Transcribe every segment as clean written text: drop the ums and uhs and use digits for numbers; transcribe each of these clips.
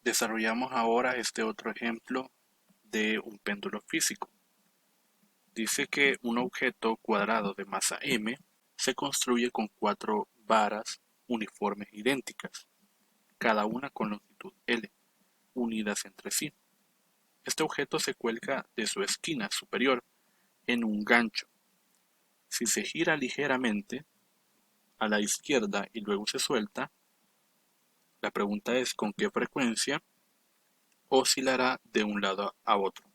Desarrollamos ahora este otro ejemplo de un péndulo físico. Dice que un objeto cuadrado de masa m se construye con 4 varas uniformes idénticas, cada una con longitud L, unidas entre sí. Este objeto se cuelga de su esquina superior en un gancho. Si se gira ligeramente a la izquierda y luego se suelta, la pregunta es con qué frecuencia oscilará de un lado a otro.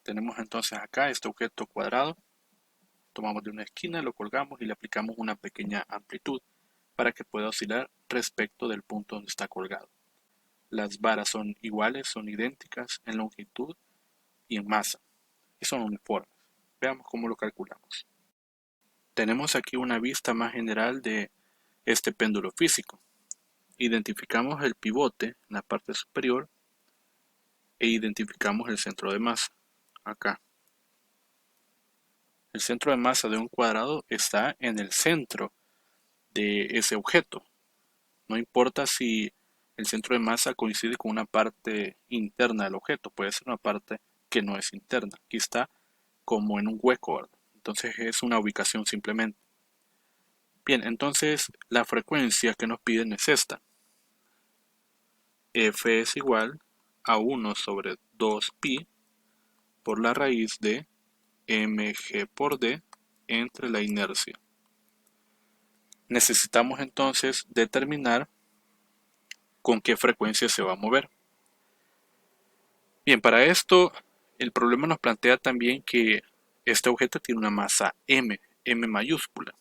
Tenemos entonces acá este objeto cuadrado, tomamos de una esquina, lo colgamos y le aplicamos una pequeña amplitud para que pueda oscilar respecto del punto donde está colgado. Las varas son iguales, son idénticas en longitud y en masa, y son uniformes. Veamos cómo lo calculamos. Tenemos aquí una vista más general de este péndulo físico. Identificamos el pivote en la parte superior e identificamos el centro de masa, acá. El centro de masa de un cuadrado está en el centro de ese objeto. No importa si el centro de masa coincide con una parte interna del objeto, puede ser una parte que no es interna. Aquí está como en un hueco, ¿verdad? Entonces es una ubicación simplemente. Bien, entonces la frecuencia que nos piden es esta. F es igual a 1 sobre 2pi por la raíz de mg por d entre la inercia. Necesitamos entonces determinar con qué frecuencia se va a mover. Bien, para esto el problema nos plantea también que este objeto tiene una masa m mayúscula.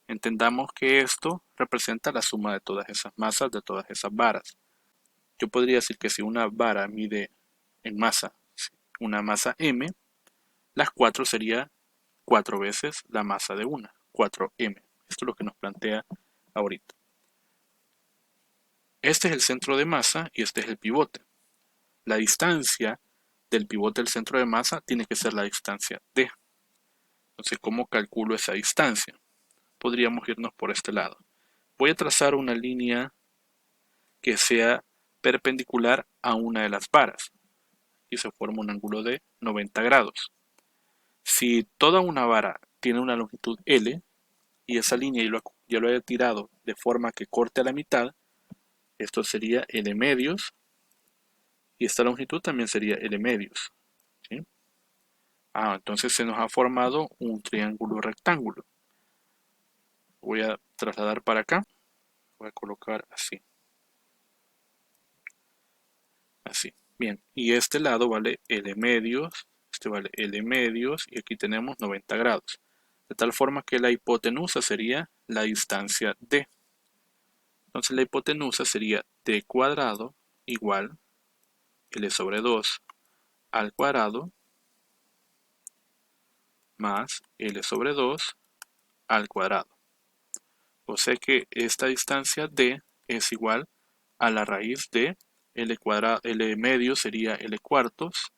Entendamos que esto representa la suma de todas esas masas, de todas esas varas. Yo podría decir que si una vara mide en masa una masa m, las 4 sería 4 veces la masa de una, 4m. Esto es lo que nos plantea ahorita. Este es el centro de masa y este es el pivote. La distancia del pivote del centro de masa tiene que ser la distancia d. Entonces, ¿cómo calculo esa distancia? Podríamos irnos por este lado. Voy a trazar una línea que sea perpendicular a una de las varas y se forma un ángulo de 90 grados. Si toda una vara tiene una longitud L y esa línea yo lo haya tirado de forma que corte a la mitad, esto sería L medios y esta longitud también sería L medios. ¿Sí? Entonces se nos ha formado un triángulo rectángulo. Voy a trasladar para acá, voy a colocar así. Así. Bien, y este lado vale L medios, este vale L medios y aquí tenemos 90 grados. De tal forma que la hipotenusa sería la distancia D. Entonces la hipotenusa sería D cuadrado igual L sobre 2 al cuadrado más L sobre 2 al cuadrado. O sea que esta distancia D es igual a la raíz de L cuadrado, L medio sería L cuartos,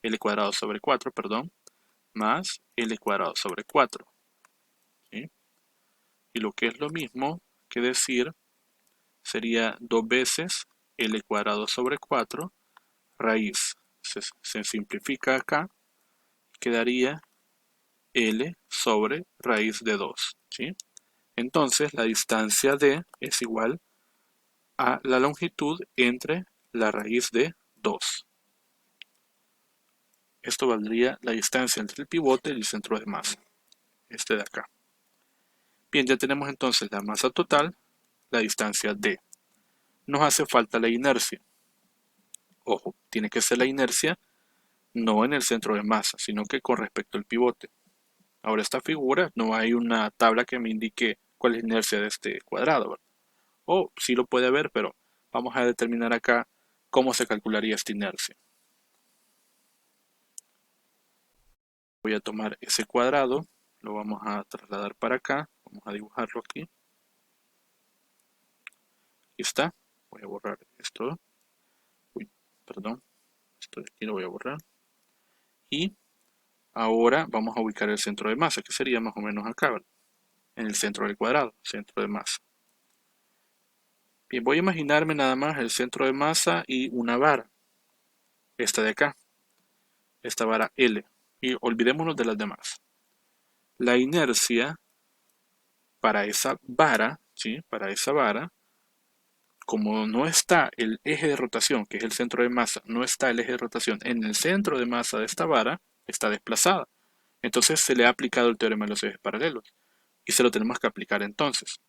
L cuadrado sobre 4, perdón, más L cuadrado sobre 4. ¿Sí? Y lo que es lo mismo que decir sería 2 veces L cuadrado sobre 4 raíz. Se simplifica acá, quedaría L sobre raíz de 2. ¿Sí? Entonces la distancia D es igual a la longitud entre la raíz de 2. Esto valdría la distancia entre el pivote y el centro de masa, este de acá. Bien, ya tenemos entonces la masa total, la distancia D. Nos hace falta la inercia. Ojo, tiene que ser la inercia no en el centro de masa, sino que con respecto al pivote. Ahora esta figura no hay una tabla que me indique cuál es la inercia de este cuadrado, ¿verdad? O sí lo puede haber, pero vamos a determinar acá cómo se calcularía esta inercia. Voy a tomar ese cuadrado, lo vamos a trasladar para acá, vamos a dibujarlo aquí. Aquí está, voy a borrar esto. Uy, perdón, esto de aquí lo voy a borrar. Y ahora vamos a ubicar el centro de masa, que sería más o menos acá, ¿verdad? En el centro del cuadrado, centro de masa. Bien, voy a imaginarme nada más el centro de masa y una vara. Esta de acá, esta vara L. Y olvidémonos de las demás. La inercia para esa vara, ¿sí? Para esa vara, como no está el eje de rotación, que es el centro de masa, no está el eje de rotación en el centro de masa de esta vara, está desplazada. Entonces se le ha aplicado el teorema de los ejes paralelos. Y se lo tenemos que aplicar entonces.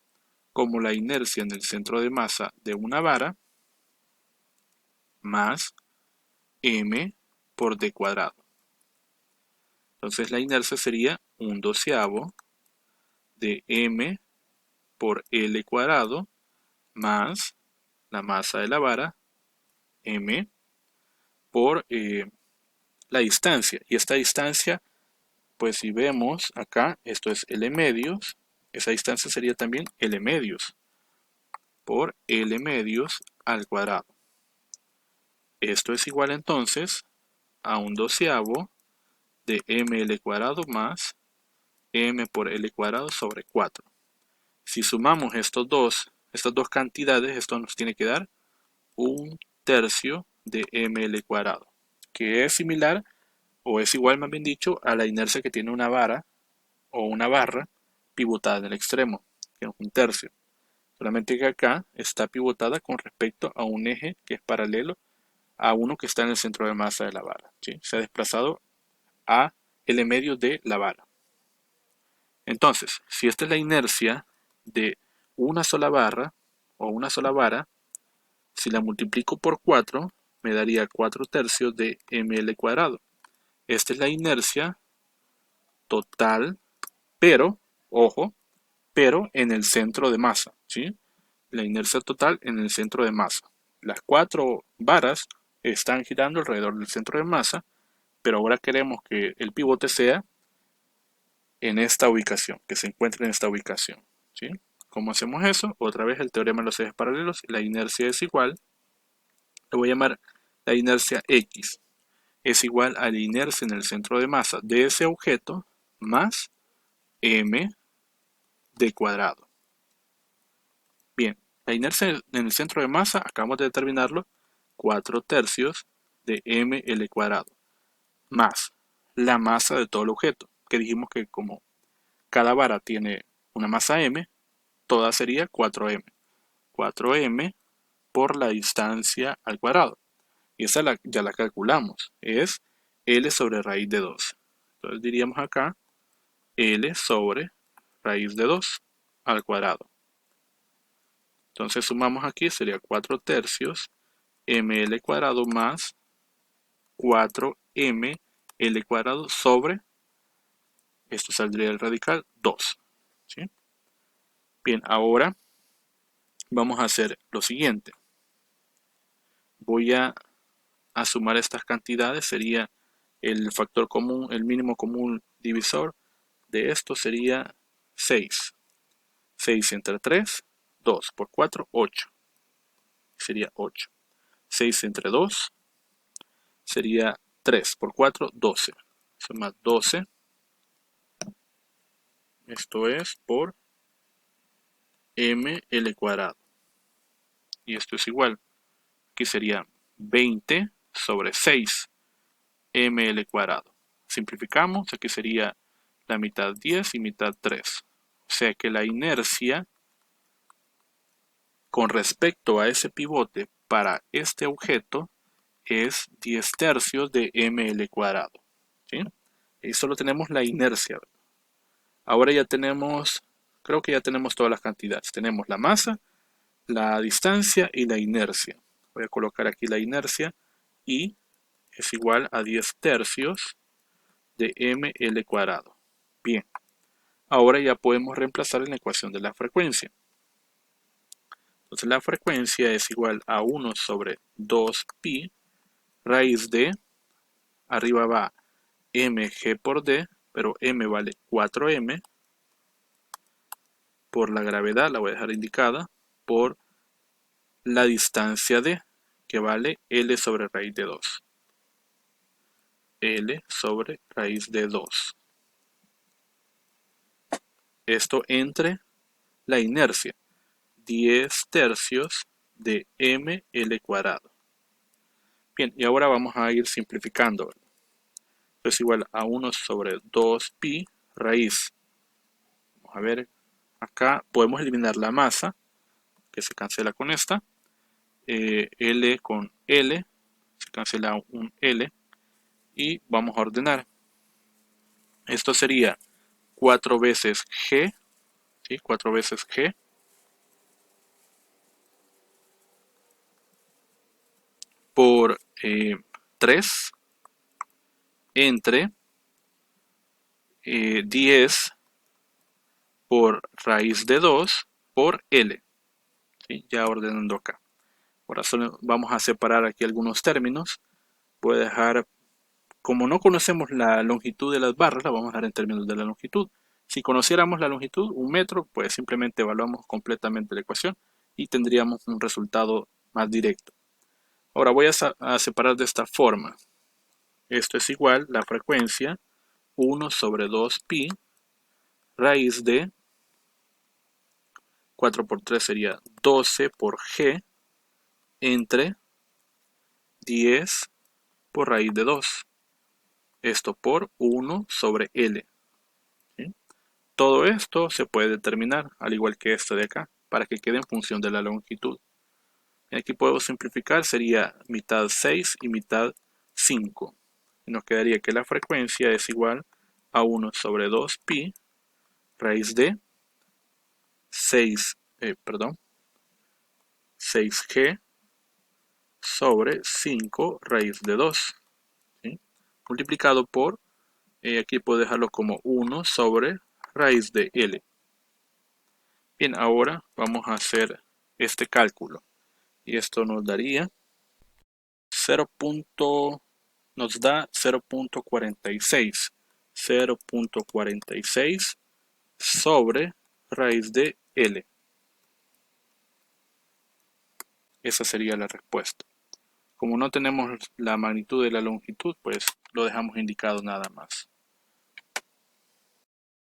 Como la inercia en el centro de masa de una vara más m por d cuadrado. Entonces la inercia sería 1/12 de m por L cuadrado más la masa de la vara m por la distancia. Y esta distancia, pues si vemos acá, esto es L medios, esa distancia sería también L medios por L medios al cuadrado. Esto es igual entonces a 1/12 de ml cuadrado más m por L cuadrado sobre 4. Si sumamos estas dos cantidades, esto nos tiene que dar 1/3 de ml cuadrado, que es similar o es igual, más bien dicho, a la inercia que tiene una vara o una barra pivotada en el extremo, que es 1/3. Solamente que acá está pivotada con respecto a un eje que es paralelo a uno que está en el centro de masa de la vara, ¿sí? Se ha desplazado a L medio de la vara. Entonces, si esta es la inercia de una sola barra o una sola vara, si la multiplico por 4, me daría 4/3 de ml cuadrado. Esta es la inercia total, pero, ojo, pero en el centro de masa, ¿sí? La inercia total en el centro de masa. Las 4 varas están girando alrededor del centro de masa, pero ahora queremos que el pivote sea en esta ubicación, que se encuentre en esta ubicación, ¿sí? ¿Cómo hacemos eso? Otra vez el teorema de los ejes paralelos, la inercia es igual, lo voy a llamar la inercia X, es igual a la inercia en el centro de masa de ese objeto más m de cuadrado. Bien, la inercia en el centro de masa, acabamos de determinarlo, 4/3 de ml cuadrado, más la masa de todo el objeto, que dijimos que como cada vara tiene una masa m, toda sería 4m. 4m por la distancia al cuadrado. Y esa ya la calculamos. Es L sobre raíz de 2. Entonces diríamos acá L sobre raíz de 2 al cuadrado. Entonces sumamos aquí, sería 4/3 ml cuadrado más 4ml cuadrado sobre, esto saldría el radical, 2. ¿Sí? Bien, ahora vamos a hacer lo siguiente. Voy a sumar estas cantidades, sería el factor común, el mínimo común divisor de esto sería 6. 6 entre 3, 2 por 4, 8. Sería 8. 6 entre 2 sería 3 por 4, 12. Eso más 12. Esto es por ml cuadrado. Y esto es igual. Aquí sería 20 sobre 6 ml cuadrado. Simplificamos, aquí sería la mitad 10 y mitad 3. O sea que la inercia con respecto a ese pivote para este objeto es 10/3 de ml cuadrado. ¿Sí? Y solo tenemos la inercia. Ahora ya tenemos, creo que ya tenemos todas las cantidades. Tenemos la masa, la distancia y la inercia. Voy a colocar aquí la inercia y es igual a 10/3 de ml cuadrado. Bien, ahora ya podemos reemplazar en la ecuación de la frecuencia. Entonces la frecuencia es igual a 1 sobre 2pi raíz de, arriba va mg por d, pero m vale 4m, por la gravedad, la voy a dejar indicada, por la distancia d, que vale L sobre raíz de 2. L sobre raíz de 2. Esto entre la inercia, 10/3 de ml cuadrado. Bien, y ahora vamos a ir simplificando. Esto es igual a 1 sobre 2pi raíz. Vamos a ver, acá podemos eliminar la masa, que se cancela con esta. L con L, se cancela un L. Y vamos a ordenar. Esto sería 4 veces G, ¿sí? 4 veces G por 3 entre 10 por raíz de 2 por L. ¿Sí? Ya ordenando acá. Ahora solo vamos a separar aquí algunos términos. Voy a dejar, como no conocemos la longitud de las barras, la vamos a dejar en términos de la longitud. Si conociéramos la longitud, 1 metro, pues simplemente evaluamos completamente la ecuación y tendríamos un resultado más directo. Ahora voy a separar de esta forma. Esto es igual la frecuencia 1 sobre 2pi raíz de 4 por 3 sería 12 por g entre 10 por raíz de 2. Esto por 1 sobre L. ¿Sí? Todo esto se puede determinar, al igual que esto de acá, para que quede en función de la longitud. Y aquí puedo simplificar, sería mitad 6 y mitad 5. Y nos quedaría que la frecuencia es igual a 1 sobre 2pi raíz de 6g sobre 5 raíz de 2. ¿Sí? Multiplicado por, aquí puedo dejarlo como 1 sobre raíz de L. Bien, ahora vamos a hacer este cálculo. Y esto nos daría 0. Nos da 0.46. 0.46 sobre raíz de L. Esa sería la respuesta. Como no tenemos la magnitud de la longitud, pues lo dejamos indicado nada más.